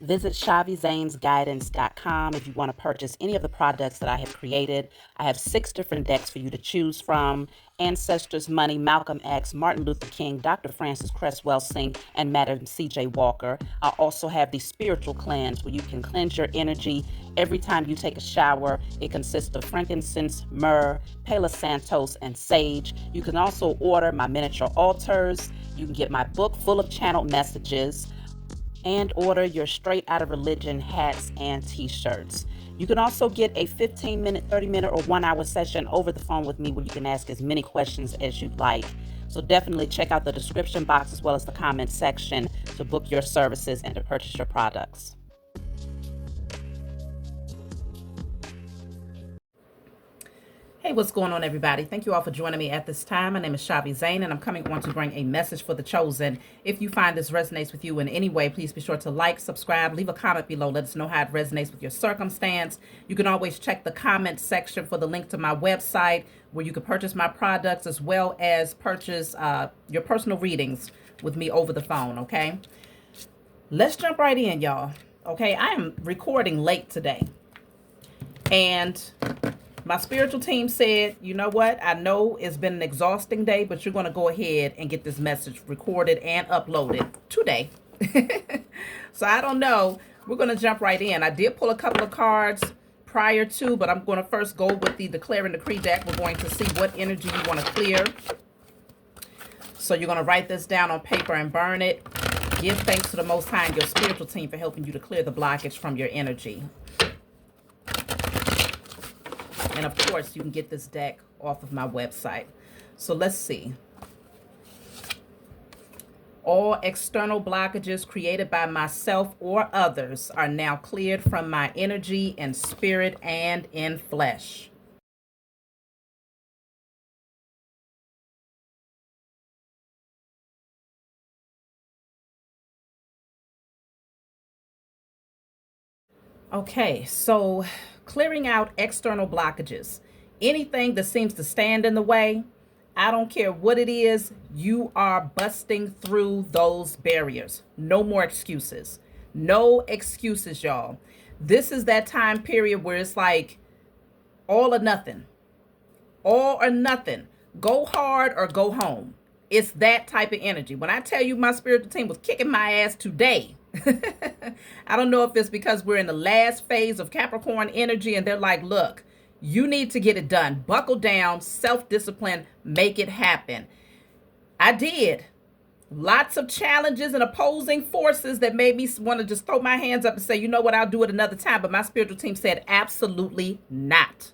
Visit chhaviZanesGuidance.com if you want to purchase any of the products that I have created. I have 6 different decks for you to choose from: Ancestors Money, Malcolm X, Martin Luther King, Dr. Francis Cress Welsing, and Madam C.J. Walker. I also have the Spiritual Cleanse, where you can cleanse your energy every time you take a shower. It consists of frankincense, myrrh, Palo Santos, and sage. You can also order my miniature altars. You can get my book full of channeled messages, and order your Straight Outta Religion hats and t-shirts. You can also get a 15-minute, 30-minute, or 1-hour session over the phone with me where you can ask as many questions as you'd like. So definitely check out the description box as well as the comment section to book your services and to purchase your products. Hey, what's going on, everybody? Thank you all for joining me at this time. My name is chhaviZaine, and I'm coming on to bring a message for the chosen. If you find this resonates with you in any way, please be sure to like, subscribe, leave a comment below. Let us know how it resonates with your circumstance. You can always check the comment section for the link to my website where you can purchase my products as well as purchase your personal readings with me over the phone, okay? Let's jump right in, y'all. Okay, I am recording late today, and my spiritual team said, you know what? I know it's been an exhausting day, but you're going to go ahead and get this message recorded and uploaded today. So I don't know. We're going to jump right in. I did pull a couple of cards prior to, but I'm going to first go with the Declare and Decree deck. We're going to see what energy you want to clear. So you're going to write this down on paper and burn it. Give thanks to the Most High and your spiritual team for helping you to clear the blockage from your energy. And of course, you can get this deck off of my website. So let's see. All external blockages created by myself or others are now cleared from my energy in spirit and in flesh. Okay, so clearing out external blockages. Anything that seems to stand in the way, I don't care what it is, you are busting through those barriers. No more excuses. No excuses, y'all. This is that time period where it's like all or nothing. All or nothing. Go hard or go home. It's that type of energy. When I tell you my spiritual team was kicking my ass today, I don't know if it's because we're in the last phase of Capricorn energy and they're like, look, you need to get it done. Buckle down, self-discipline, make it happen. I did. Lots of challenges and opposing forces that made me want to just throw my hands up and say, you know what, I'll do it another time. But my spiritual team said, absolutely not.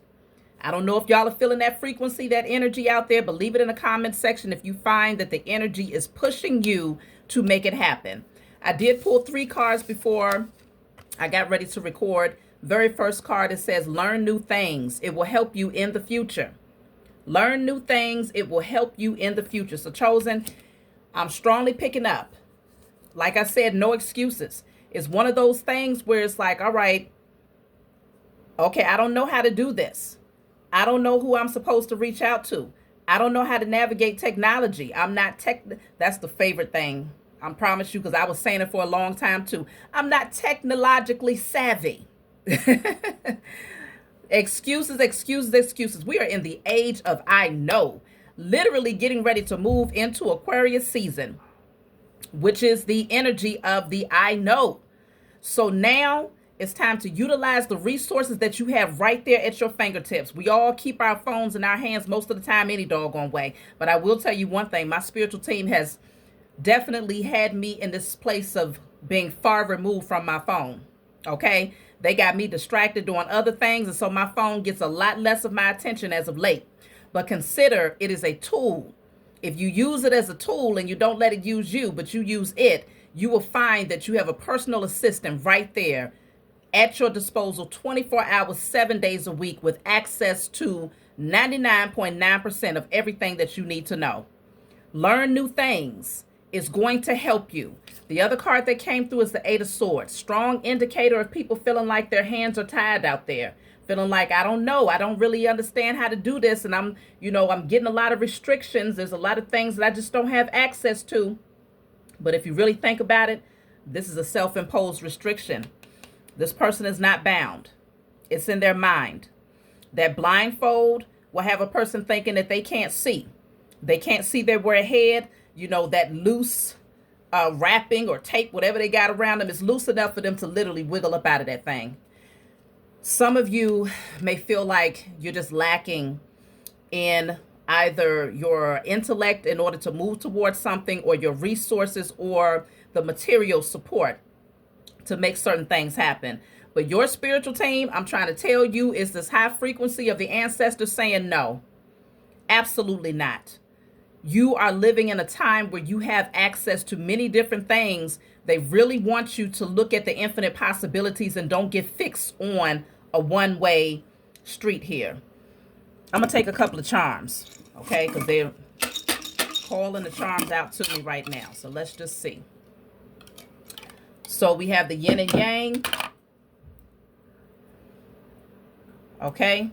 I don't know if y'all are feeling that frequency, that energy out there, but leave it in the comment section if you find that the energy is pushing you to make it happen. I did pull 3 cards before I got ready to record. Very first card, it says, learn new things. It will help you in the future. Learn new things. It will help you in the future. So chosen, I'm strongly picking up. Like I said, no excuses. It's one of those things where it's like, all right, okay, I don't know how to do this. I don't know who I'm supposed to reach out to. I don't know how to navigate technology. I'm not tech. That's the favorite thing. I promise you, because I was saying it for a long time too. I'm not technologically savvy. Excuses, excuses, excuses. We are in the age of I know. Literally getting ready to move into Aquarius season, which is the energy of the I know. So now it's time to utilize the resources that you have right there at your fingertips. We all keep our phones in our hands most of the time any doggone way. But I will tell you one thing. My spiritual team has definitely had me in this place of being far removed from my phone. Okay? They got me distracted doing other things, and so my phone gets a lot less of my attention as of late. But consider it is a tool. If you use it as a tool and you don't let it use you, but you use it, you will find that you have a personal assistant right there at your disposal 24 hours, 7 days a week, with access to 99.9% of everything that you need to know. Learn new things. Is going to help you. The other card that came through is the 8 of Swords. Strong indicator of people feeling like their hands are tied out there. Feeling like, I don't know. I don't really understand how to do this. And I'm getting a lot of restrictions. There's a lot of things that I just don't have access to. But if you really think about it, This is a self-imposed restriction. This person is not bound. It's in their mind. That blindfold will have a person thinking that they can't see. They can't see their way ahead. You know, that loose wrapping or tape, whatever they got around them, is loose enough for them to literally wiggle up out of that thing. Some of you may feel like you're just lacking in either your intellect in order to move towards something, or your resources, or the material support to make certain things happen. But your spiritual team, I'm trying to tell you, is this high frequency of the ancestors saying no, absolutely not. You are living in a time where you have access to many different things. They really want you to look at the infinite possibilities and don't get fixed on a one-way street here. I'm going to take a couple of charms, okay? Because they're calling the charms out to me right now. So let's just see. So we have the yin and yang. Okay.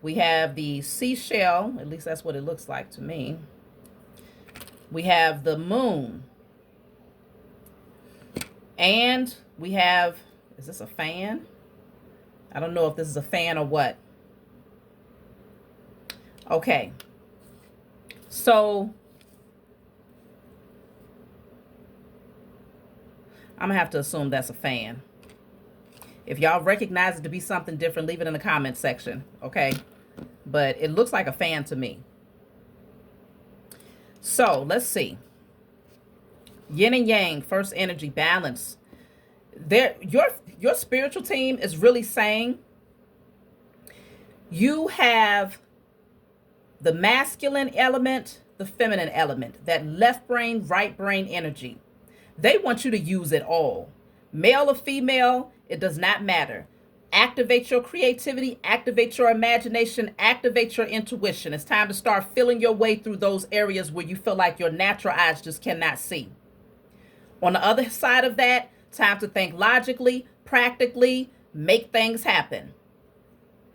We have the seashell. At least that's what it looks like to me. We have the moon. And we have, is this a fan? I don't know if this is a fan or what. Okay. So I'm gonna have to assume that's a fan. If y'all recognize it to be something different, leave it in the comment section, okay? But it looks like a fan to me. So let's see. Yin and yang, first energy, balance. Your spiritual team is really saying you have the masculine element, the feminine element, that left brain, right brain energy. They want you to use it all. Male or female, it does not matter. Activate your creativity, activate your imagination, activate your intuition. It's time to start feeling your way through those areas where you feel like your natural eyes just cannot see. On the other side of that, time to think logically, practically, make things happen.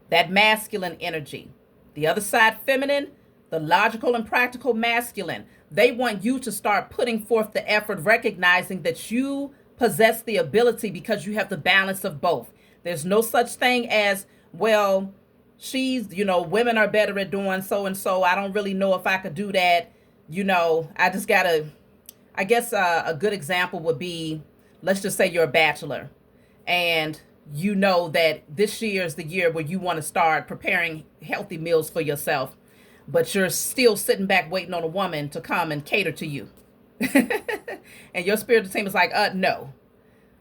That masculine energy. The other side, feminine, the logical and practical masculine. They want you to start putting forth the effort, recognizing that you possess the ability because you have the balance of both. There's no such thing as, well, women are better at doing so and so. I don't really know if I could do that. I just gotta, I guess a good example would be, let's just say you're a bachelor and you know that this year is the year where you want to start preparing healthy meals for yourself, but you're still sitting back waiting on a woman to come and cater to you. And your spiritual team is like, no.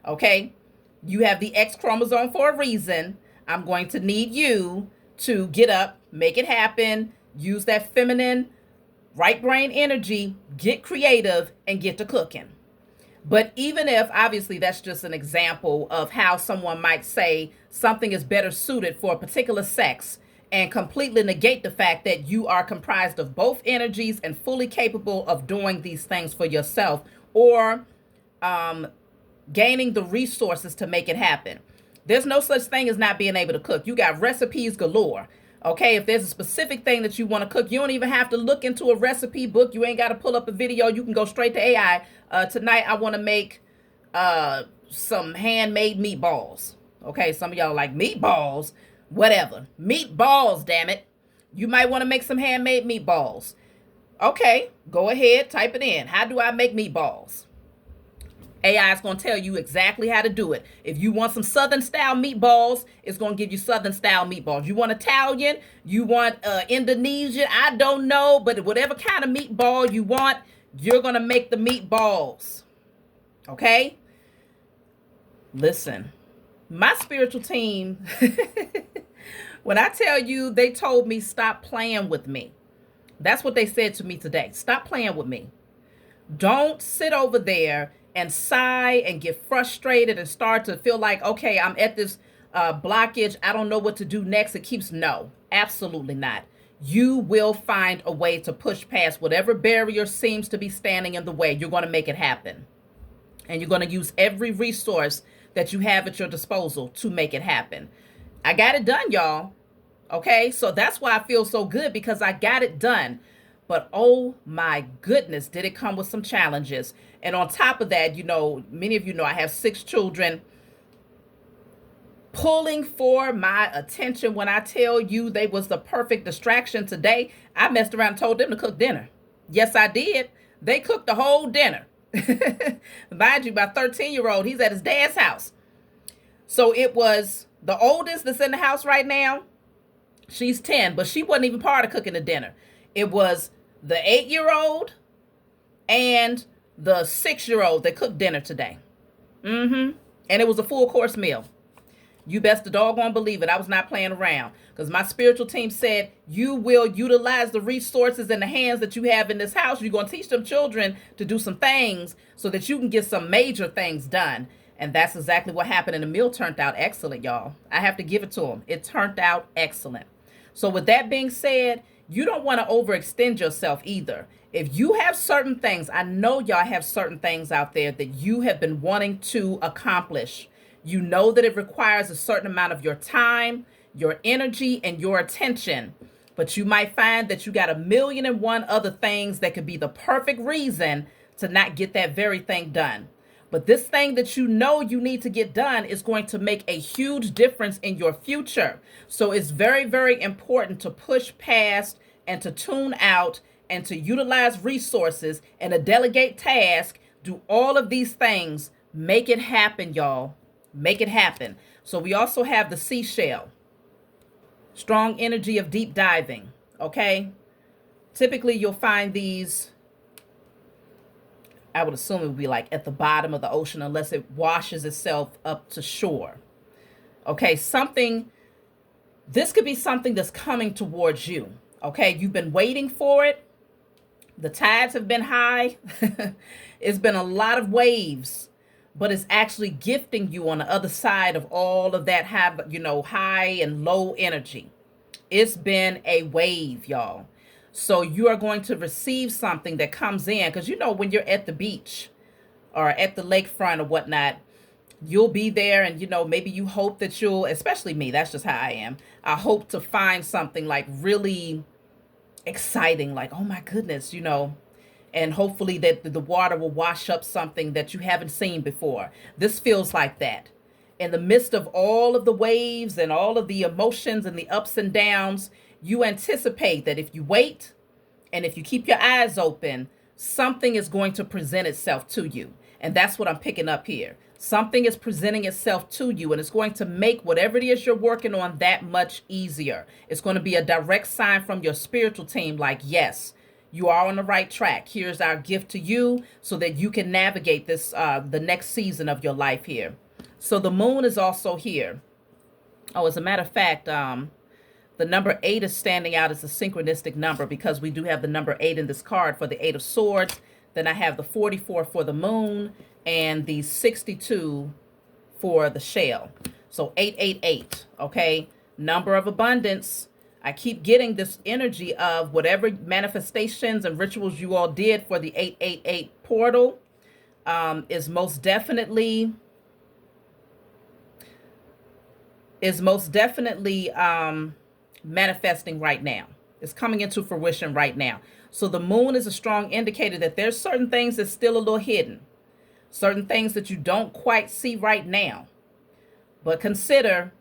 Okay? You have the X chromosome for a reason. I'm going to need you to get up, make it happen, use that feminine right brain energy, get creative, and get to cooking. But even if, obviously, that's just an example of how someone might say something is better suited for a particular sex, and completely negate the fact that you are comprised of both energies and fully capable of doing these things for yourself, or gaining the resources to make it happen. There's no such thing as not being able to cook. You got recipes galore. Okay, if there's a specific thing that you want to cook, you don't even have to look into a recipe book. You ain't got to pull up a video. You can go straight to AI. Tonight, I want to make some handmade meatballs. Okay, some of y'all like meatballs. Whatever. Meatballs, damn it. You might want to make some handmade meatballs. Okay, go ahead, type it in. How do I make meatballs? AI is going to tell you exactly how to do it. If you want some Southern style meatballs, it's going to give you Southern style meatballs. You want Italian, you want Indonesian, I don't know, but whatever kind of meatball you want, you're going to make the meatballs. Okay? Listen, my spiritual team, when I tell you they told me stop playing with me, that's what they said to me today. Stop playing with me. Don't sit over there and sigh and get frustrated and start to feel like, okay, I'm at this blockage. I don't know what to do next. It keeps, no, absolutely not. You will find a way to push past whatever barrier seems to be standing in the way. You're going to make it happen. And you're going to use every resource that you have at your disposal to make it happen. I got it done, y'all. Okay, so that's why I feel so good, because I got it done. But oh my goodness, did it come with some challenges. And on top of that, many of you know I have 6 children pulling for my attention. When I tell you they was the perfect distraction today, I messed around and told them to cook dinner. Yes, I did. They cooked the whole dinner. Mind you, my 13-year-old, he's at his dad's house. So it was the oldest that's in the house right now. She's 10, but she wasn't even part of cooking the dinner. It was the 8-year-old and the 6-year-old that cooked dinner today. And it was a full course meal. You best the doggone believe it. I was not playing around, because my spiritual team said you will utilize the resources in the hands that you have in this house. You're going to teach them children to do some things so that you can get some major things done. And that's exactly what happened. And the meal turned out excellent, y'all. I have to give it to them. It turned out excellent. So with that being said, you don't want to overextend yourself either. If you have certain things, I know y'all have certain things out there that you have been wanting to accomplish. You know that it requires a certain amount of your time, your energy, and your attention. But you might find that you got 1,000,001 other things that could be the perfect reason to not get that very thing done. But this thing that you know you need to get done is going to make a huge difference in your future. So it's very, very important to push past and to tune out and to utilize resources and to delegate tasks. Do all of these things. Make it happen, y'all. Make it happen. So we also have the seashell. Strong energy of deep diving. Okay. Typically you'll find these, I would assume it would be like at the bottom of the ocean, unless it washes itself up to shore. Okay. This could be something that's coming towards you. Okay. You've been waiting for it. The tides have been high. It's been a lot of waves. But it's actually gifting you on the other side of all of that high and low energy. It's been a wave, y'all. So you are going to receive something that comes in, because when you're at the beach or at the lakefront or whatnot, you'll be there and maybe you hope that especially me, that's just how I am. I hope to find something like really exciting, like, oh my goodness, and hopefully that the water will wash up something that you haven't seen before. This feels like that. In the midst of all of the waves and all of the emotions and the ups and downs, you anticipate that if you wait and if you keep your eyes open, something is going to present itself to you. And that's what I'm picking up here. Something is presenting itself to you, and it's going to make whatever it is you're working on that much easier. It's going to be a direct sign from your spiritual team like, yes, you are on the right track. Here's our gift to you so that you can navigate this, the next season of your life here. So the moon is also here. Oh, as a matter of fact, the number 8 is standing out as a synchronistic number, because we do have the number 8 in this card for the 8 of Swords. Then I have the 44 for the moon and the 62 for the shell. So 888, okay? Number of abundance. I keep getting this energy of whatever manifestations and rituals you all did for the 888 portal is most definitely manifesting right now. It's coming into fruition right now. So the moon is a strong indicator that there's certain things that's still a little hidden, certain things that you don't quite see right now, but consider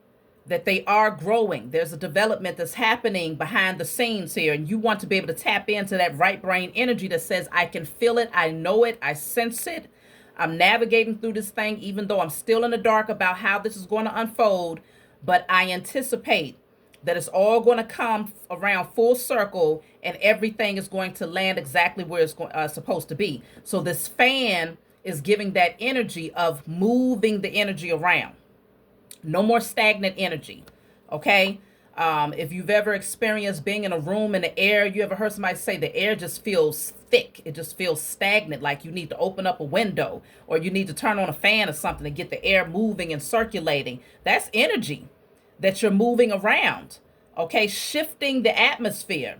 that they are growing. There's a development that's happening behind the scenes here, and you want to be able to tap into that right brain energy that says, I can feel it, I know it, I sense it. I'm navigating through this thing, even though I'm still in the dark about how this is going to unfold, but I anticipate that it's all going to come around full circle and everything is going to land exactly where it's supposed to be. So this fan is giving that energy of moving the energy around. No more stagnant energy, okay? If you've ever experienced being in a room in the air, you ever heard somebody say the air just feels thick. It just feels stagnant, like you need to open up a window or you need to turn on a fan or something to get the air moving and circulating. That's energy that you're moving around, okay? Shifting the atmosphere.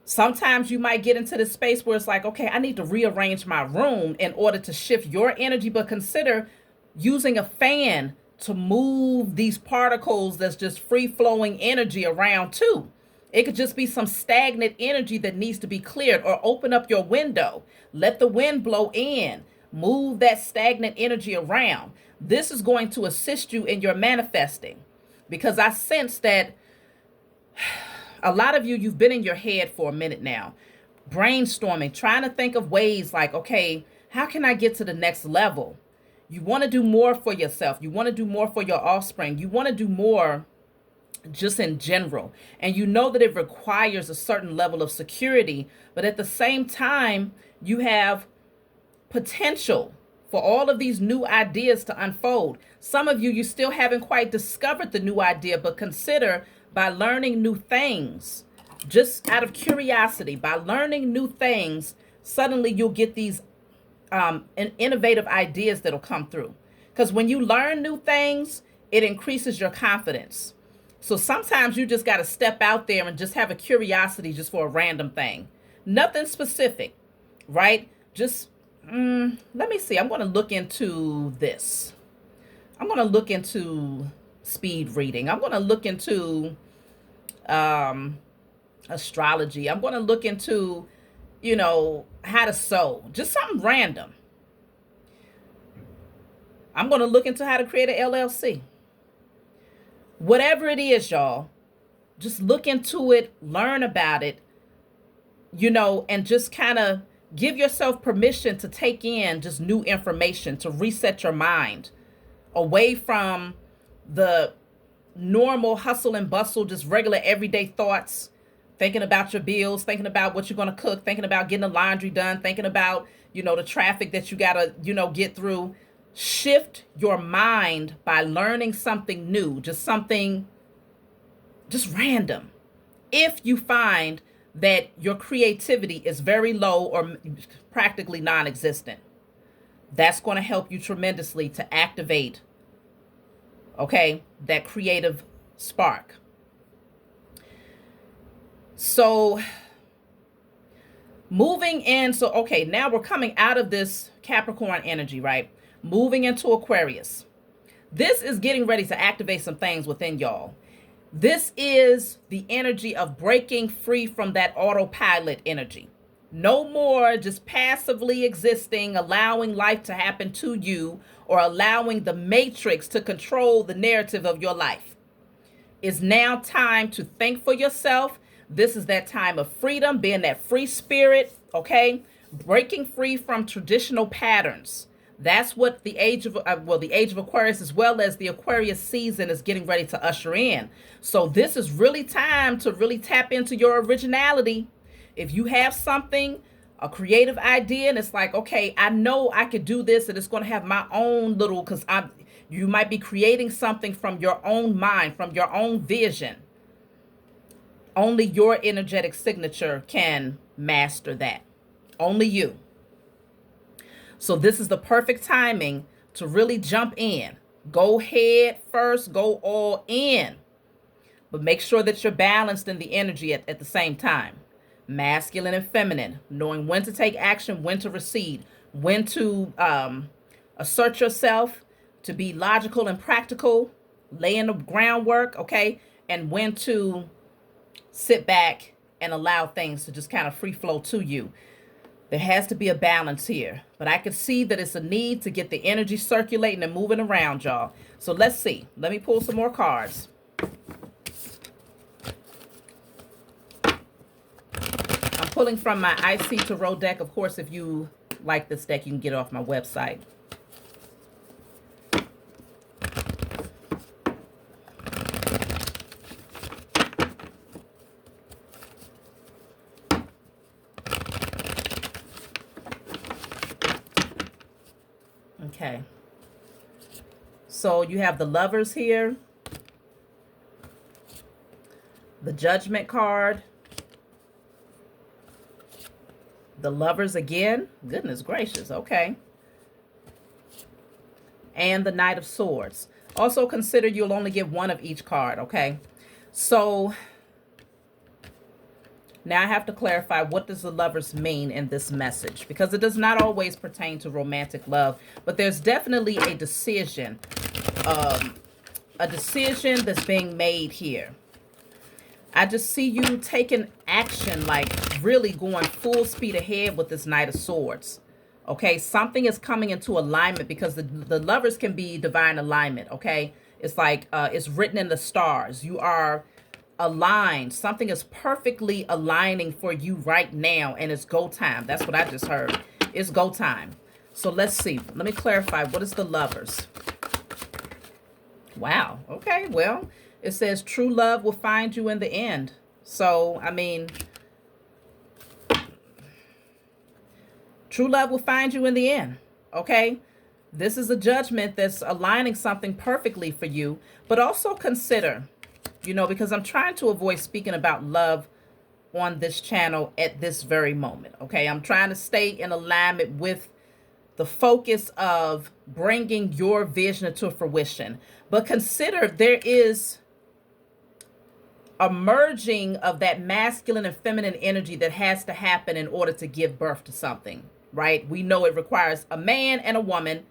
Sometimes you might get into this space where it's like, okay, I need to rearrange my room in order to shift your energy, but consider using a fan to move these particles that's just free flowing energy around too. It could just be some stagnant energy that needs to be cleared, or open up your window. Let the wind blow in. Move that stagnant energy around. This is going to assist you in your manifesting, because I sense that a lot of you, you've been in your head for a minute now, brainstorming, trying to think of ways like, okay, how can I get to the next level? You want to do more for yourself. You want to do more for your offspring. You want to do more just in general. And you know that it requires a certain level of security, but at the same time, you have potential for all of these new ideas to unfold. Some of you, you still haven't quite discovered the new idea, but consider, by learning new things, just out of curiosity, by learning new things, suddenly you'll get these innovative ideas that'll come through. Because when you learn new things, it increases your confidence. So sometimes you just got to step out there and just have a curiosity just for a random thing. Nothing specific, right? Just, let me see. I'm going to look into this. I'm going to look into speed reading. I'm going to look into astrology. I'm going to look into, how to sew. Just something random. I'm going to look into how to create an LLC. Whatever it is, y'all, just look into it, learn about it, and just kind of give yourself permission to take in just new information, to reset your mind away from the normal hustle and bustle, just regular everyday thoughts, thinking about your bills, thinking about what you're going to cook, thinking about getting the laundry done, thinking about, the traffic that you got to, get through. Shift your mind by learning something new, just something just random. If you find that your creativity is very low or practically non-existent, that's going to help you tremendously to activate, that creative spark. So moving in, now we're coming out of this Capricorn energy, right? Moving into Aquarius. This is getting ready to activate some things within y'all. This is the energy of breaking free from that autopilot energy. No more just passively existing, allowing life to happen to you, or allowing the matrix to control the narrative of your life. It's now time to think for yourself. This is that time of freedom, being that free spirit, breaking free from traditional patterns. That's what the age of Aquarius, as well as the Aquarius season, is getting ready to usher in. So this is really time to really tap into your originality. If you have something, a creative idea, and it's like, okay, I know I could do this, and it's going to have my own little, you might be creating something from your own mind, from your own vision. Only your energetic signature can master that. Only you. So this is the perfect timing to really jump in. Go head first, go all in. But make sure that you're balanced in the energy at the same time. Masculine and feminine, knowing when to take action, when to recede, when to assert yourself, to be logical and practical, laying the groundwork, and when to sit back and allow things to just kind of free flow to you. There has to be a balance here, but I can see that it's a need to get the energy circulating and moving around, y'all. So let's see. Let me pull some more cards. I'm pulling from my IC Tarot deck. Of course, if you like this deck, you can get it off my website. Okay, so you have the Lovers here, the Judgment card, the Lovers again, goodness gracious, and the Knight of Swords. Also consider you'll only get one of each card, so now I have to clarify, what does the Lovers mean in this message? Because it does not always pertain to romantic love, but there's definitely a decision that's being made here. I just see you taking action, like really going full speed ahead with this Knight of Swords. Okay, something is coming into alignment because the lovers can be divine alignment. Okay, it's like it's written in the stars. You are aligned. Something is perfectly aligning for you right now, and it's go time. That's what I just heard. It's go time. So let's see. Let me clarify. What is the lovers? Wow. Okay, well, it says true love will find you in the end. So, I mean, true love will find you in the end. Okay? This is a judgment that's aligning something perfectly for you. But also consider, you know, because I'm trying to avoid speaking about love on this channel at this very moment. Okay? I'm trying to stay in alignment with the focus of bringing your vision to fruition. But consider there is a merging of that masculine and feminine energy that has to happen in order to give birth to something, right? We know it requires a man and a woman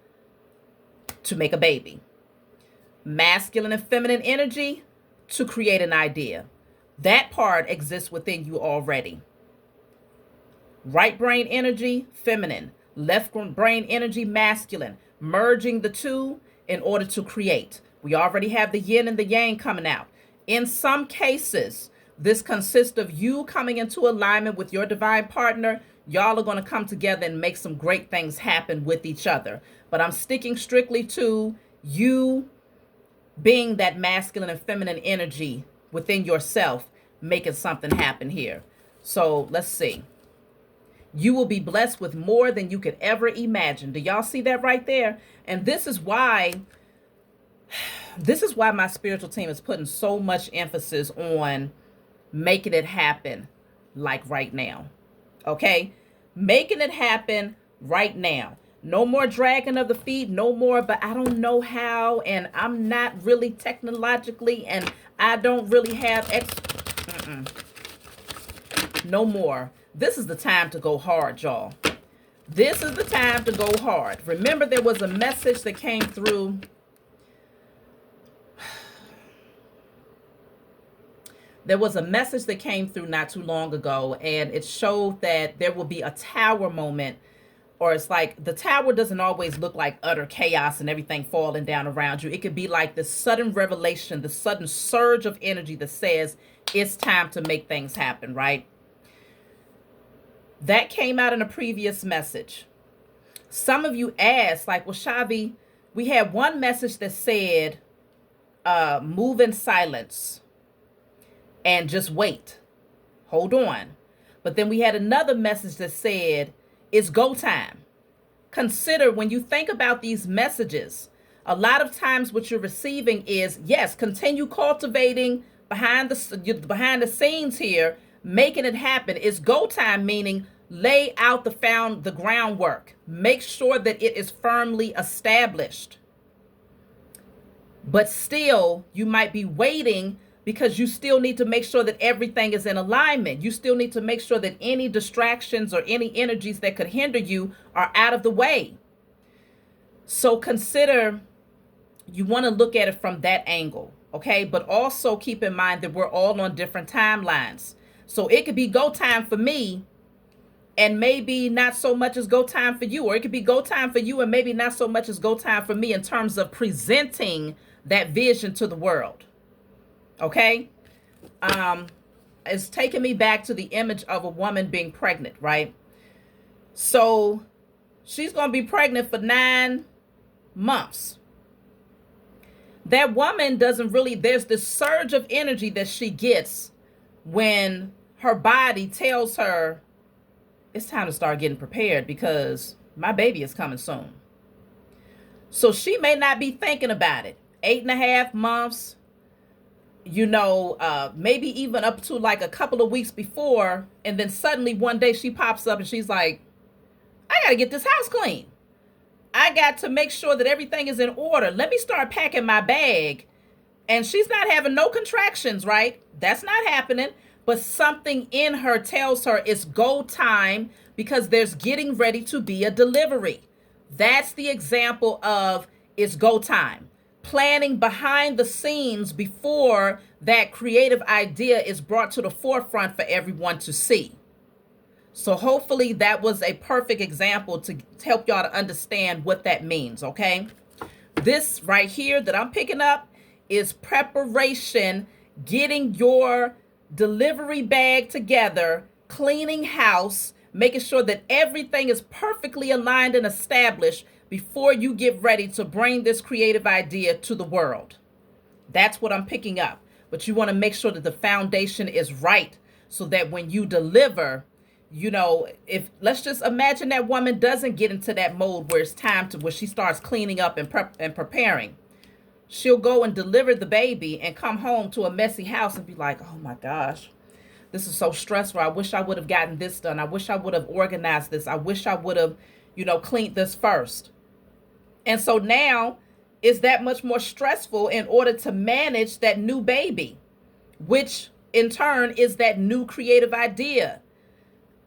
to make a baby. Masculine and feminine energy to create an idea. That part exists within you already. Right brain energy, feminine. Left brain energy, masculine. Merging the two in order to create. We already have the yin and the yang coming out. In some cases, this consists of you coming into alignment with your divine partner. Y'all are going to come together and make some great things happen with each other. But I'm sticking strictly to you being that masculine and feminine energy within yourself, making something happen here. So let's see. You will be blessed with more than you could ever imagine. Do y'all see that right there? And this is why my spiritual team is putting so much emphasis on making it happen like right now. Okay? Making it happen right now. No more dragging of the feet, no more, but I don't know how, and I'm not really technologically, and I don't really have no more. This is the time to go hard, y'all. This is the time to go hard. Remember, there was a message that came through. There was a message that came through not too long ago, and it showed that there will be a tower moment, or it's like the tower doesn't always look like utter chaos and everything falling down around you. It could be like this sudden revelation, the sudden surge of energy that says it's time to make things happen, right? That came out in a previous message. Some of you asked, like, well, Chhavi, we had one message that said, move in silence and just wait. Hold on. But then we had another message that said, it's go time. Consider when you think about these messages, a lot of times what you're receiving is, yes, continue cultivating behind the scenes here, making it happen. It's go time, meaning lay out the groundwork. Make sure that it is firmly established. But still, you might be waiting because you still need to make sure that everything is in alignment. You still need to make sure that any distractions or any energies that could hinder you are out of the way. So consider, you want to look at it from that angle, okay? But also keep in mind that we're all on different timelines. So it could be go time for me and maybe not so much as go time for you. Or it could be go time for you and maybe not so much as go time for me in terms of presenting that vision to the world. Okay? It's taking me back to the image of a woman being pregnant, right? So she's going to be pregnant for 9 months. That woman doesn't really, there's this surge of energy that she gets when her body tells her it's time to start getting prepared because my baby is coming soon. So she may not be thinking about it. 8.5 months, you know, maybe even up to like a couple of weeks before. And then suddenly one day she pops up and she's like, I got to get this house clean. I got to make sure that everything is in order. Let me start packing my bag. And she's not having no contractions, right? That's not happening. But something in her tells her it's go time because there's getting ready to be a delivery. That's the example of it's go time. Planning behind the scenes before that creative idea is brought to the forefront for everyone to see. So hopefully that was a perfect example to help y'all to understand what that means, okay? This right here that I'm picking up is preparation, getting your delivery bag together, cleaning house, making sure that everything is perfectly aligned and established before you get ready to bring this creative idea to the world. That's what I'm picking up. But you want to make sure that the foundation is right so that when you deliver, you know, if let's just imagine that woman doesn't get into that mode where it's time to, where she starts cleaning up and preparing. She'll go and deliver the baby and come home to a messy house and be like, oh my gosh, this is so stressful. I wish I would have gotten this done. I wish I would have organized this. I wish I would have, cleaned this first. And so now it's that much more stressful in order to manage that new baby, which in turn is that new creative idea.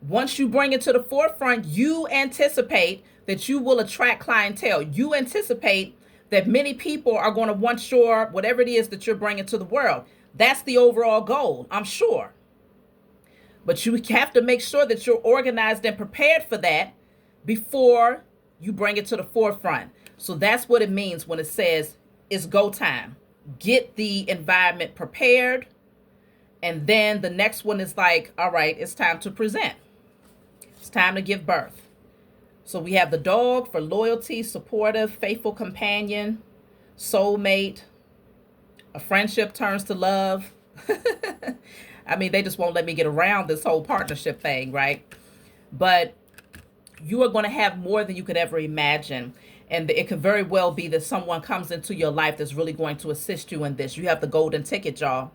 Once you bring it to the forefront, you anticipate that you will attract clientele. You anticipate that many people are going to want your, whatever it is that you're bringing to the world. That's the overall goal, I'm sure. But you have to make sure that you're organized and prepared for that before you bring it to the forefront. So that's what it means when it says it's go time. Get the environment prepared. And then the next one is like, all right, it's time to present. It's time to give birth. So we have the dog for loyalty, supportive, faithful companion, soulmate. A friendship turns to love. I mean, they just won't let me get around this whole partnership thing, right? But you are going to have more than you could ever imagine. And it could very well be that someone comes into your life that's really going to assist you in this. You have the golden ticket, y'all.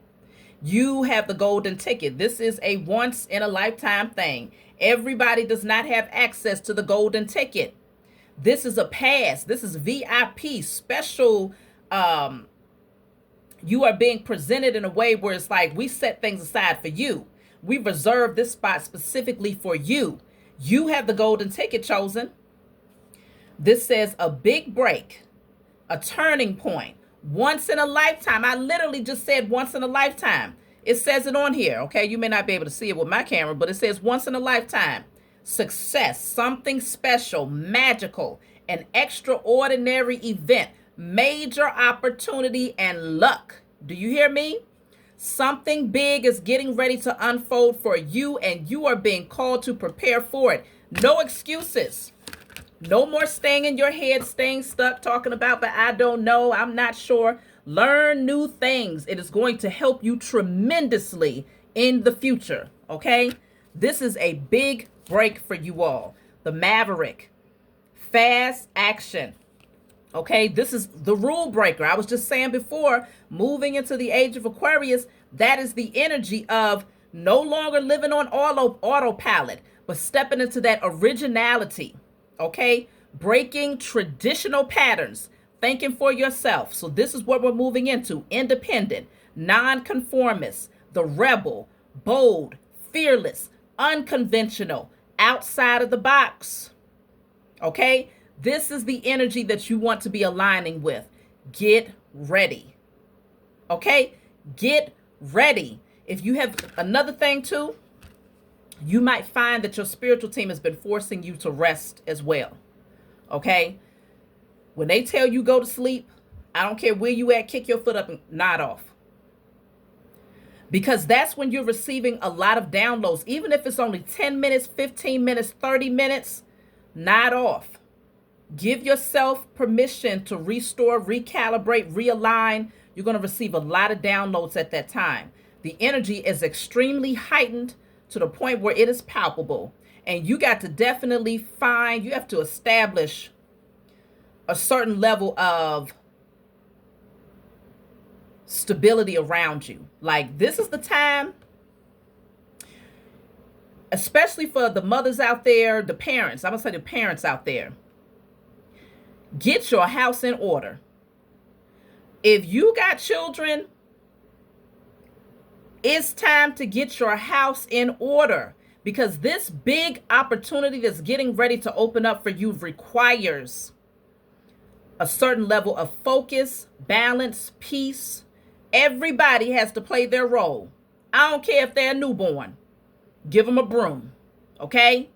You have the golden ticket. This is a once in a lifetime thing. Everybody does not have access to the golden ticket. This is a pass. This is VIP, special. You are being presented in a way where it's like, we set things aside for you. We reserve this spot specifically for you. You have the golden ticket chosen. This says a big break, a turning point, once in a lifetime. I literally just said once in a lifetime. It says it on here, okay? You may not be able to see it with my camera, but it says once in a lifetime. Success, something special, magical, an extraordinary event, major opportunity, and luck. Do you hear me? Something big is getting ready to unfold for you, and you are being called to prepare for it. No excuses. No more staying in your head, staying stuck, talking about, but I don't know, I'm not sure. Learn new things. It is going to help you tremendously in the future, okay? This is a big break for you all. The Maverick. Fast action. Okay, this is the rule breaker. I was just saying before, moving into the age of Aquarius, that is the energy of no longer living on autopilot, but stepping into that originality. Okay, breaking traditional patterns, thinking for yourself. So this is what we're moving into. Independent, nonconformist, the rebel, bold, fearless, unconventional, outside of the box. Okay, this is the energy that you want to be aligning with. Get ready. Okay, get ready. If you have another thing too, you might find that your spiritual team has been forcing you to rest as well. Okay? When they tell you go to sleep, I don't care where you at, kick your foot up and nod off. Because that's when you're receiving a lot of downloads. Even if it's only 10 minutes, 15 minutes, 30 minutes, nod off. Give yourself permission to restore, recalibrate, realign. You're going to receive a lot of downloads at that time. The energy is extremely heightened to the point where it is palpable. And you got to definitely you have to establish a certain level of stability around you. Like, this is the time, especially for the mothers out there, the parents. I'm going to say the parents out there. Get your house in order. If you got children, it's time to get your house in order, because this big opportunity that's getting ready to open up for you requires a certain level of focus, balance, peace, Everybody has to play their role. I don't care if they're a newborn. Give them a broom, okay?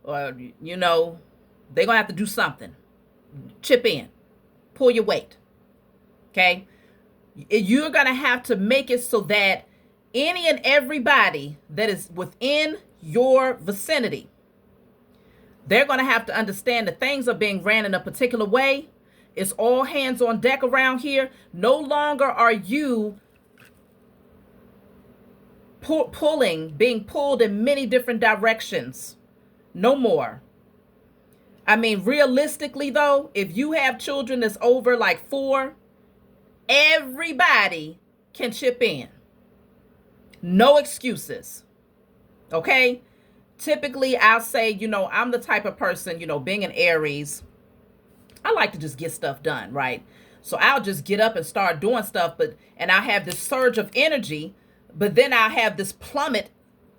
Or, they're going to have to do something. Chip in. Pull your weight, okay? You're going to have to make it so that any and everybody that is within your vicinity, they're going to have to understand that things are being ran in a particular way. It's all hands on deck around here. No longer are you being pulled in many different directions. No more. I mean, realistically, though, if you have children that's over like 4, everybody can chip in. No excuses. Okay? Typically, I'll say, I'm the type of person, being an Aries, I like to just get stuff done, right? So I'll just get up and start doing stuff, and I have this surge of energy, but then I have this plummet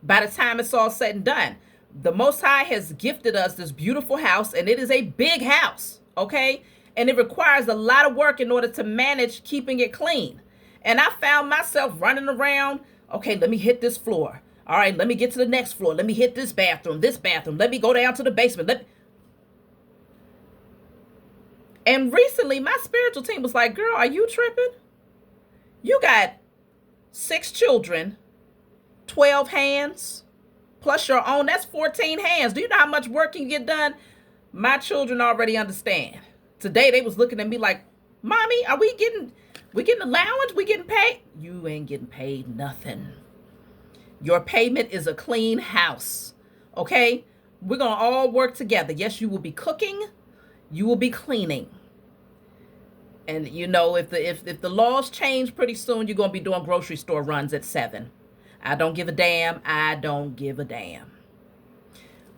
by the time it's all said and done. The Most High has gifted us this beautiful house, and it is a big house, okay? And it requires a lot of work in order to manage keeping it clean. And I found myself running around, okay, let me hit this floor. All right, let me get to the next floor. Let me hit this bathroom. Let me go down to the basement. And recently, my spiritual team was like, girl, are you tripping? You got 6 children, 12 hands, plus your own. That's 14 hands. Do you know how much work can get done? My children already understand. Today, they was looking at me like, Mommy, are we getting allowance? We getting paid? You ain't getting paid nothing. Your payment is a clean house, okay? We're going to all work together. Yes, you will be cooking. You will be cleaning. And, if the laws change pretty soon, you're going to be doing grocery store runs at 7. I don't give a damn. I don't give a damn.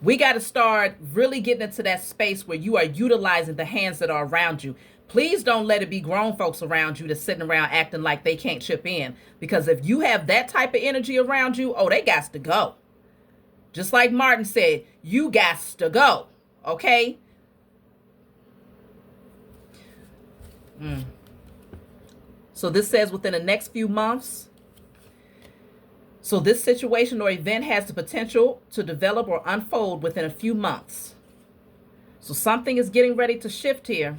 We got to start really getting into that space where you are utilizing the hands that are around you. Please don't let it be grown folks around you that's sitting around acting like they can't chip in. Because if you have that type of energy around you, they got to go. Just like Martin said, you got to go. Okay? So this says within the next few months. So this situation or event has the potential to develop or unfold within a few months. So something is getting ready to shift here.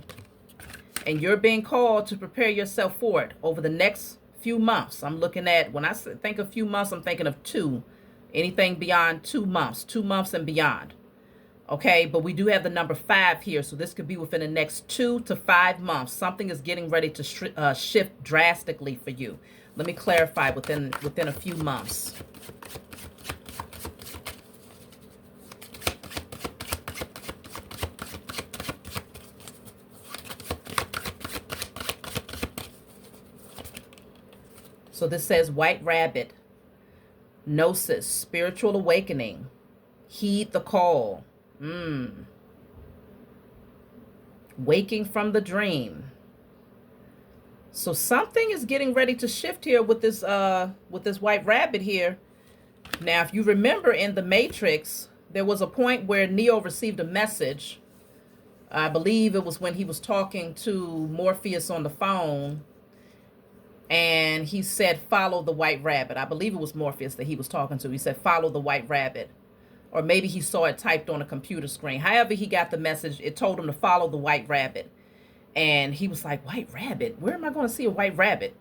And you're being called to prepare yourself for it over the next few months. I'm looking at, when I think of few months, I'm thinking of 2. Anything beyond 2 months. 2 months and beyond. Okay, but we do have the number 5 here. So this could be within the next 2 to 5 months. Something is getting ready to shift drastically for you. Let me clarify within a few months. So this says white rabbit, gnosis, spiritual awakening, heed the call, waking from the dream. So something is getting ready to shift here with this white rabbit here. Now, if you remember in the Matrix, there was a point where Neo received a message. I believe it was when he was talking to Morpheus on the phone. And he said, follow the white rabbit. I believe it was Morpheus that he was talking to. He said, follow the white rabbit. Or maybe he saw it typed on a computer screen. However he got the message, it told him to follow the white rabbit. And he was like, white rabbit? Where am I going to see a white rabbit?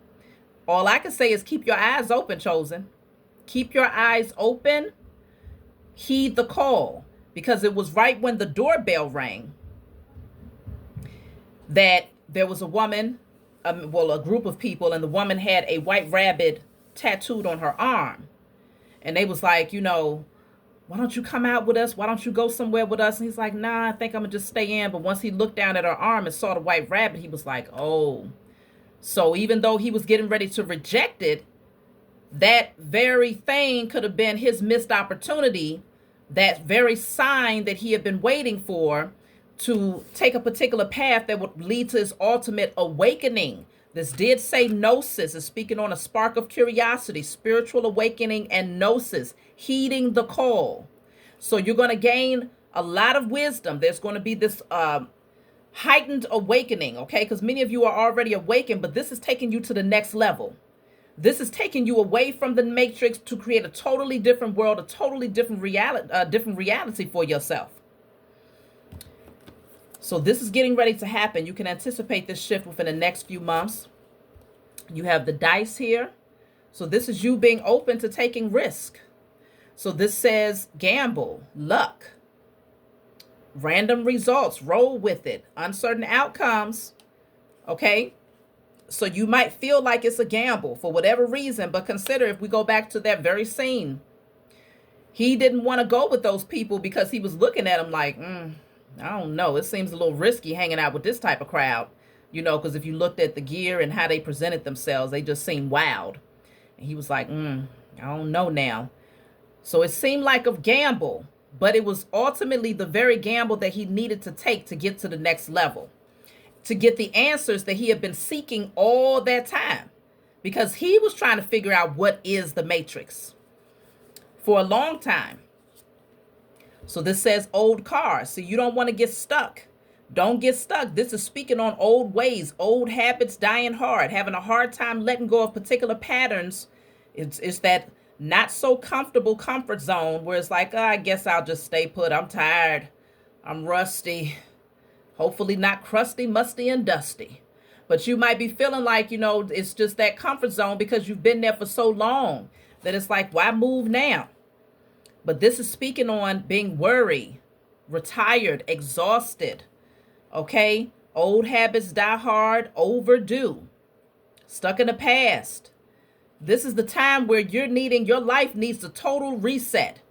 All I can say is keep your eyes open, Chosen. Keep your eyes open. Heed the call. Because it was right when the doorbell rang that there was a woman, a group of people, and the woman had a white rabbit tattooed on her arm. And they was like, why don't you come out with us? Why don't you go somewhere with us? And he's like, nah, I think I'm going to just stay in. But once he looked down at her arm and saw the white rabbit, he was like, oh. So even though he was getting ready to reject it, that very thing could have been his missed opportunity, that very sign that he had been waiting for, to take a particular path that would lead to his ultimate awakening. This did say gnosis, is speaking on a spark of curiosity, spiritual awakening, and gnosis, heeding the call. So you're going to gain a lot of wisdom. There's going to be this heightened awakening, okay? Because many of you are already awakened, but this is taking you to the next level. This is taking you away from the matrix to create a totally different world, a totally different reality for yourself. So this is getting ready to happen. You can anticipate this shift within the next few months. You have the dice here. So this is you being open to taking risk. So this says gamble, luck, random results, roll with it, uncertain outcomes. Okay. So you might feel like it's a gamble for whatever reason, but consider, if we go back to that very scene, he didn't want to go with those people because he was looking at them like, I don't know. It seems a little risky hanging out with this type of crowd, because if you looked at the gear and how they presented themselves, they just seemed wild. And he was like, I don't know now. So it seemed like a gamble, but it was ultimately the very gamble that he needed to take to get to the next level, to get the answers that he had been seeking all that time, because he was trying to figure out what is the matrix for a long time. So this says old cars. So you don't want to get stuck. Don't get stuck. This is speaking on old ways, old habits, dying hard, having a hard time letting go of particular patterns. It's that not so comfortable comfort zone where it's like, I guess I'll just stay put. I'm tired. I'm rusty. Hopefully not crusty, musty, and dusty. But you might be feeling like, it's just that comfort zone because you've been there for so long that it's like, why move now? But this is speaking on being worried, retired, exhausted. Okay? Old habits die hard, overdue, stuck in the past. This is the time where your life needs a total reset.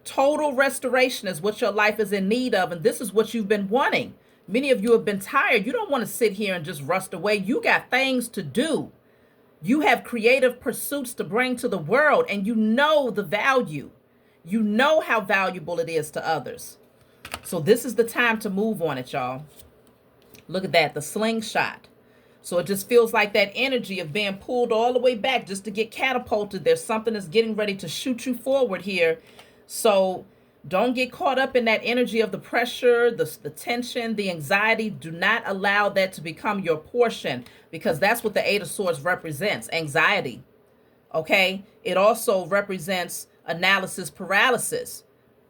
Total restoration is what your life is in need of. And this is what you've been wanting. Many of you have been tired. You don't want to sit here and just rust away. You got things to do. You have creative pursuits to bring to the world, and you know the value. You know how valuable it is to others. So this is the time to move on it, y'all. Look at that, the slingshot. So it just feels like that energy of being pulled all the way back just to get catapulted. There's something that's getting ready to shoot you forward here. So don't get caught up in that energy of the pressure, the tension, the anxiety. Do not allow that to become your portion, because that's what the Eight of Swords represents, anxiety. Okay? It also represents analysis paralysis,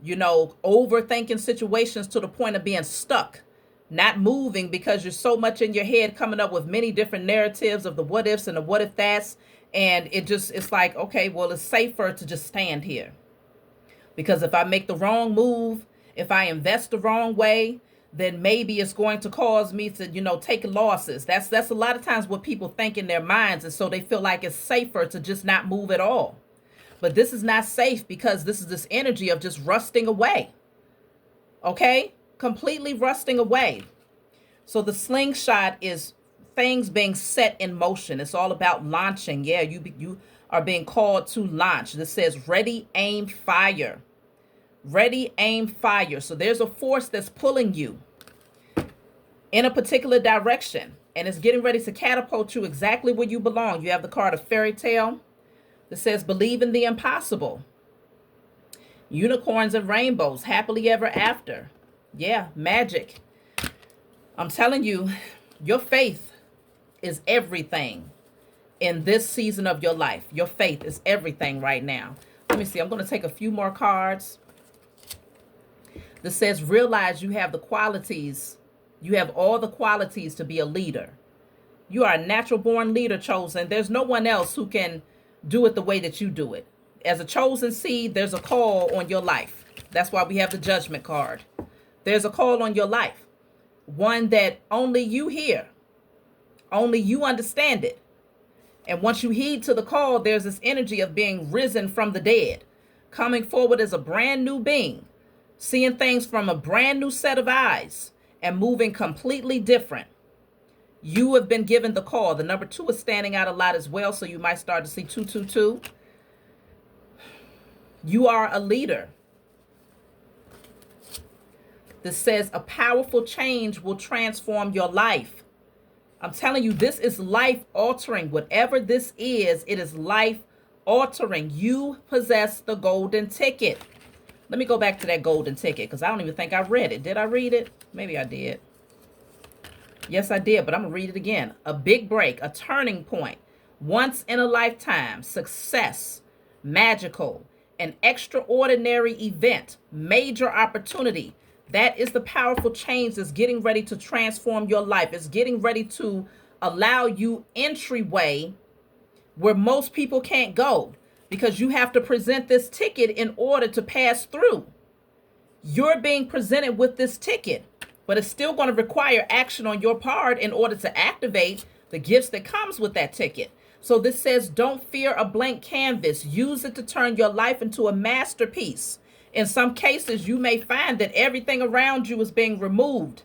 overthinking situations to the point of being stuck, not moving because you're so much in your head, coming up with many different narratives of the what ifs and the what if that's. And it's like, okay, well, it's safer to just stand here. Because if I make the wrong move, if I invest the wrong way, then maybe it's going to cause me to, take losses. That's a lot of times what people think in their minds. And so they feel like it's safer to just not move at all. But this is not safe, because this is this energy of just rusting away. Okay? Completely rusting away. So the slingshot is things being set in motion. It's all about launching. Yeah, you are being called to launch. This says ready, aim, fire. Ready, aim, fire. So there's a force that's pulling you in a particular direction, and it's getting ready to catapult you exactly where you belong. You have the card of fairy tale that says believe in the impossible. Unicorns and rainbows, happily ever after. Yeah, magic. I'm telling you, your faith is everything in this season of your life. Your faith is everything right now. Let me see. I'm going to take a few more cards. This says realize you have the qualities. You have all the qualities to be a leader. You are a natural born leader, chosen. There's no one else who can do it the way that you do it. As a chosen seed, there's a call on your life. That's why we have the judgment card. There's a call on your life. One that only you hear. Only you understand it. And once you heed to the call, there's this energy of being risen from the dead, coming forward as a brand new being, seeing things from a brand new set of eyes, and moving completely different. You have been given the call. The number 2 is standing out a lot as well, so you might start to see 222. You are a leader. This says a powerful change will transform your life. I'm telling you, this is life altering. Whatever this is, it is life altering. You possess the golden ticket. Let me go back to that golden ticket, because I don't even think I read it. Did I read it? Maybe I did. Yes, I did, but I'm going to read it again. A big break, a turning point. once in a lifetime, success, magical, an extraordinary event, major opportunity. That is the powerful change that's getting ready to transform your life. It's getting ready to allow you entryway where most people can't go, because you have to present this ticket in order to pass through. You're being presented with this ticket, but it's still going to require action on your part in order to activate the gifts that comes with that ticket. So this says, don't fear a blank canvas. Use it to turn your life into a masterpiece. In some cases, you may find that everything around you is being removed,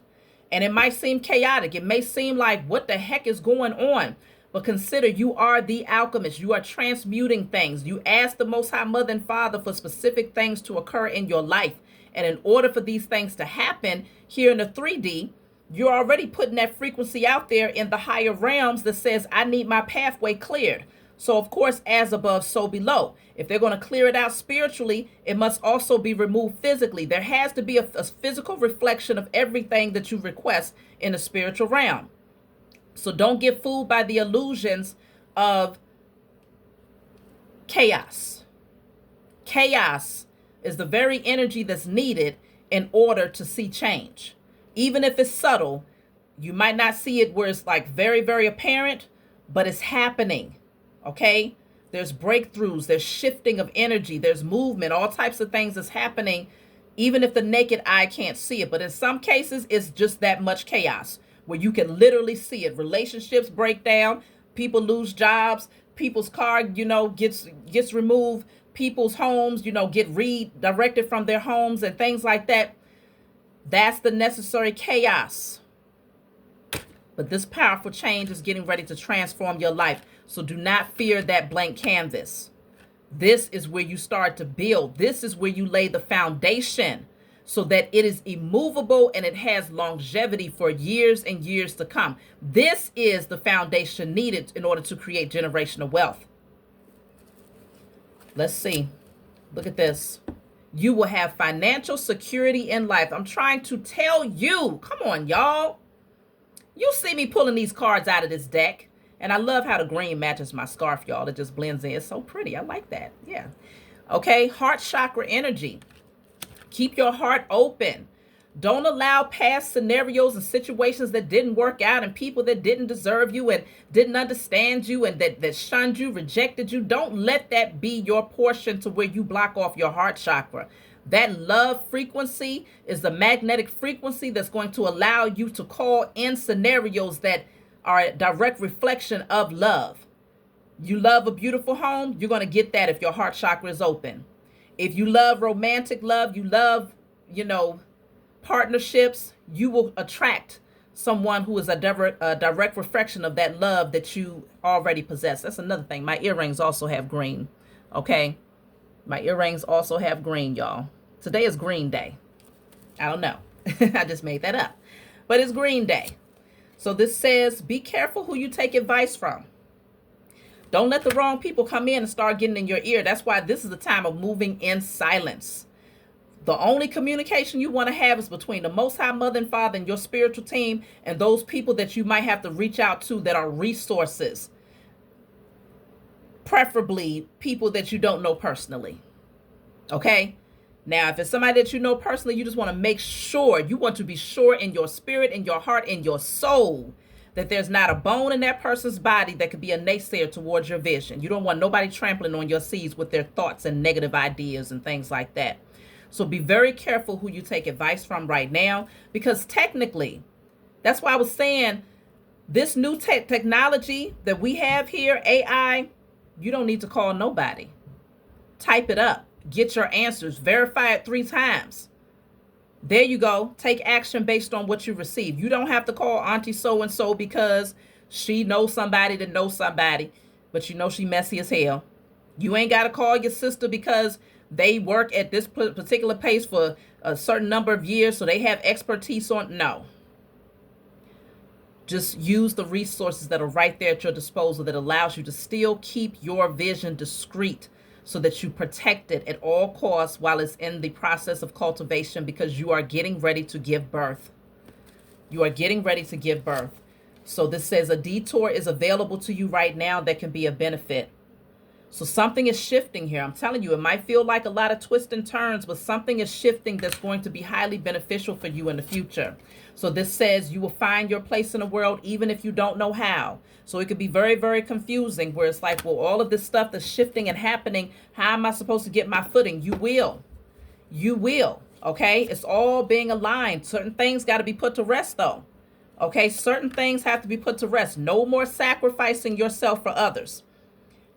and it might seem chaotic. It may seem like, what the heck is going on? But consider, you are the alchemist. You are transmuting things. You ask the Most High Mother and Father for specific things to occur in your life. And in order for these things to happen here in the 3D, you're already putting that frequency out there in the higher realms that says, I need my pathway cleared. So, of course, as above, so below. If they're going to clear it out spiritually, it must also be removed physically. There has to be a physical reflection of everything that you request in the spiritual realm. So don't get fooled by the illusions of chaos. Chaos is the very energy that's needed in order to see change. Even if it's subtle, you might not see it where it's like very, very apparent, but it's happening. Okay? There's breakthroughs, there's shifting of energy, there's movement, all types of things that's happening, even if the naked eye can't see it. But in some cases, it's just that much chaos where you can literally see it. Relationships break down, people lose jobs, people's car, gets removed, people's homes, get redirected from their homes and things like that. That's the necessary chaos. But this powerful change is getting ready to transform your life. So do not fear that blank canvas. This is where you start to build. This is where you lay the foundation so that it is immovable and it has longevity for years and years to come. This is the foundation needed in order to create generational wealth. Let's see. Look at this. You will have financial security in life. I'm trying to tell you. Come on, y'all. You see me pulling these cards out of this deck. And I love how the green matches my scarf, y'all. It just blends in. It's so pretty. I like that. Yeah. Okay. Heart chakra energy. Keep your heart open. Don't allow past scenarios and situations that didn't work out and people that didn't deserve you and didn't understand you and that shunned you, rejected you. Don't let that be your portion to where you block off your heart chakra. That love frequency is the magnetic frequency that's going to allow you to call in scenarios that are a direct reflection of love. You love a beautiful home, you're going to get that if your heart chakra is open. If you love romantic love, you love, partnerships, you will attract someone who is a direct reflection of that love that you already possess. That's another thing. My earrings also have green. Okay. My earrings also have green, y'all. Today is green day. I don't know. I just made that up. But it's green day. So this says, be careful who you take advice from. Don't let the wrong people come in and start getting in your ear. That's why this is the time of moving in silence. The only communication you want to have is between the Most High Mother and Father and your spiritual team and those people that you might have to reach out to that are resources. Preferably people that you don't know personally. Okay? Now, if it's somebody that you know personally, you just want to make sure, you want to be sure in your spirit, in your heart, in your soul, that there's not a bone in that person's body that could be a naysayer towards your vision. You don't want nobody trampling on your seeds with their thoughts and negative ideas and things like that. So be very careful who you take advice from right now, because technically, that's why I was saying this new technology that we have here, AI, you don't need to call nobody. Type it up. Get your answers. Verify it 3 times. There you go. Take action based on what you receive. You don't have to call Auntie so-and-so because she knows somebody that knows somebody, but she messy as hell. You ain't got to call your sister because they work at this particular place for a certain number of years, so they have expertise on. No. Just use the resources that are right there at your disposal that allows you to still keep your vision discreet, so that you protect it at all costs while it's in the process of cultivation, because you are getting ready to give birth. You are getting ready to give birth. So this says a detour is available to you right now that can be a benefit. So something is shifting here. I'm telling you, it might feel like a lot of twists and turns, but something is shifting that's going to be highly beneficial for you in the future. So this says you will find your place in the world even if you don't know how. So it could be very, very confusing where it's like, well, all of this stuff that's shifting and happening, how am I supposed to get my footing? You will. You will. Okay? It's all being aligned. Certain things got to be put to rest though. Okay? Certain things have to be put to rest. No more sacrificing yourself for others.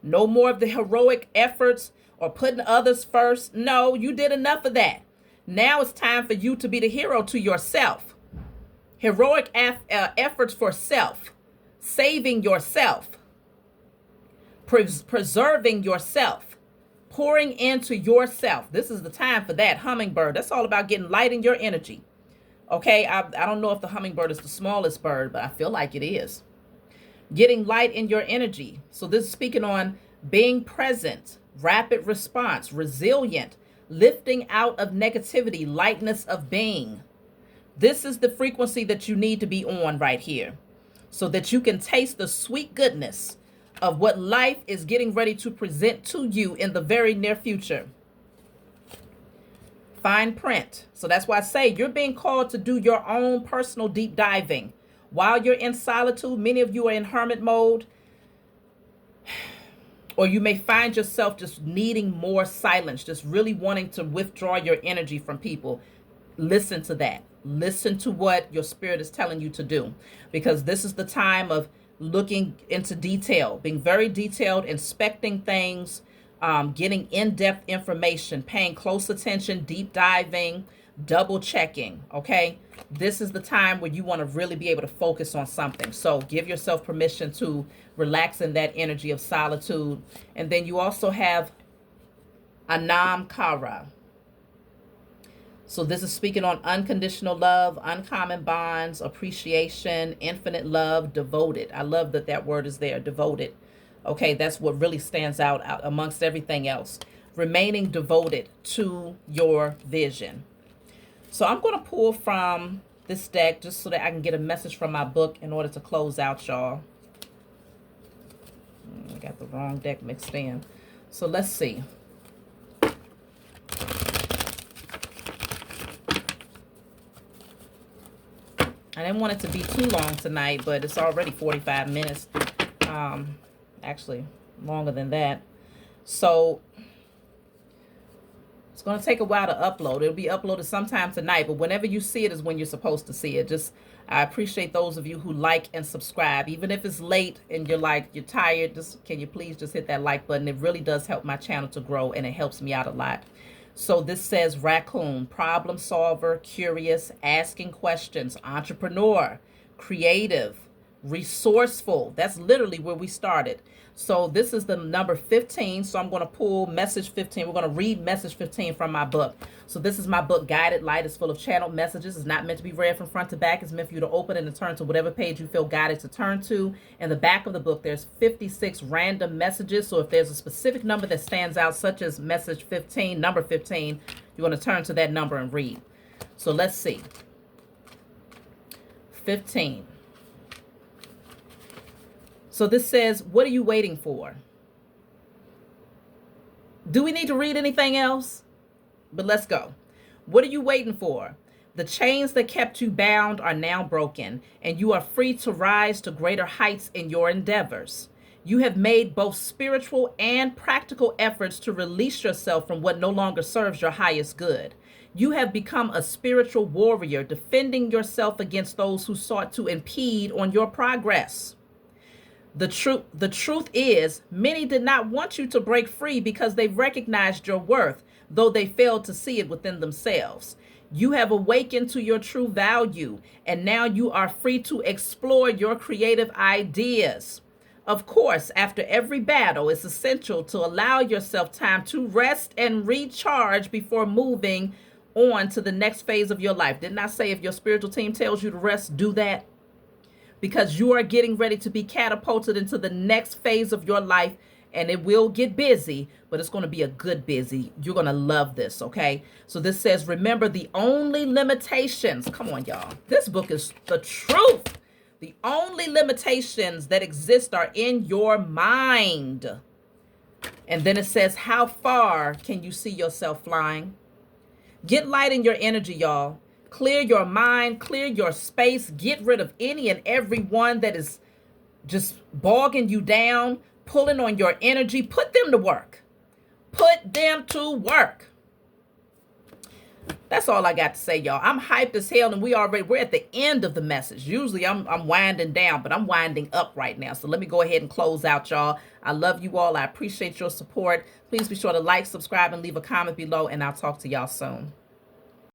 No more of the heroic efforts or putting others first. No, you did enough of that. Now it's time for you to be the hero to yourself. Heroic efforts for self. Saving yourself. Preserving yourself. Pouring into yourself. This is the time for that. Hummingbird. That's all about getting light in your energy. Okay, I don't know if the hummingbird is the smallest bird, but I feel like it is. Getting light in your energy. So this is speaking on being present, rapid response, resilient, lifting out of negativity, lightness of being. This is the frequency that you need to be on right here so that you can taste the sweet goodness of what life is getting ready to present to you in the very near future. Fine print. So that's why I say you're being called to do your own personal deep diving. While you're in solitude, many of you are in hermit mode, or you may find yourself just needing more silence, just really wanting to withdraw your energy from people. Listen to that. Listen to what your spirit is telling you to do, because this is the time of looking into detail, being very detailed, inspecting things, getting in-depth information, paying close attention, deep diving, double checking. Okay, this is the time where you want to really be able to focus on something. So give yourself permission to relax in that energy of solitude. And then you also have Anam Kara. So this is speaking on unconditional love, uncommon bonds, appreciation, infinite love, devoted. I love that that word is there, devoted. Okay, that's what really stands out amongst everything else. Remaining devoted to your vision. So I'm going to pull from this deck just so that I can get a message from my book in order to close out, y'all. I got the wrong deck mixed in. So let's see. I didn't want it to be too long tonight, but it's already 45 minutes. Actually, longer than that. So it's going to take a while to upload. It'll be uploaded sometime tonight, but whenever you see it is when you're supposed to see it. I appreciate those of you who like and subscribe. Even if it's late and you're tired, can you please just hit that like button? It really does help my channel to grow, and it helps me out a lot. So this says raccoon, problem solver, curious, asking questions, entrepreneur, creative, resourceful. That's literally where we started. So this is the number 15. So I'm going to pull message 15. We're going to read message 15 from my book. So this is my book, Guided Light. It's full of channeled messages. It's not meant to be read from front to back. It's meant for you to open it and turn to whatever page you feel guided to turn to. In the back of the book, there's 56 random messages. So if there's a specific number that stands out, such as message 15, number 15, you're going to turn to that number and read. So let's see. 15. So this says, what are you waiting for? Do we need to read anything else? But let's go. What are you waiting for? The chains that kept you bound are now broken, and you are free to rise to greater heights in your endeavors. You have made both spiritual and practical efforts to release yourself from what no longer serves your highest good. You have become a spiritual warrior, defending yourself against those who sought to impede on your progress. The truth is, many did not want you to break free because they recognized your worth, though they failed to see it within themselves. You have awakened to your true value, and now you are free to explore your creative ideas. Of course, after every battle, it's essential to allow yourself time to rest and recharge before moving on to the next phase of your life. Didn't I say if your spiritual team tells you to rest, do that? Because you are getting ready to be catapulted into the next phase of your life, and it will get busy, but it's going to be a good busy. You're going to love this, okay? So this says, remember the only limitations. Come on, y'all. This book is the truth. The only limitations that exist are in your mind. And then it says, how far can you see yourself flying? Get light in your energy, y'all. Clear your mind, clear your space, get rid of any and every one that is just bogging you down, pulling on your energy. Put them to work. Put them to work. That's all I got to say, y'all. I'm hyped as hell, and we're at the end of the message. Usually I'm winding down, but I'm winding up right now. So let me go ahead and close out, y'all. I love you all. I appreciate your support. Please be sure to like, subscribe, and leave a comment below, and I'll talk to y'all soon.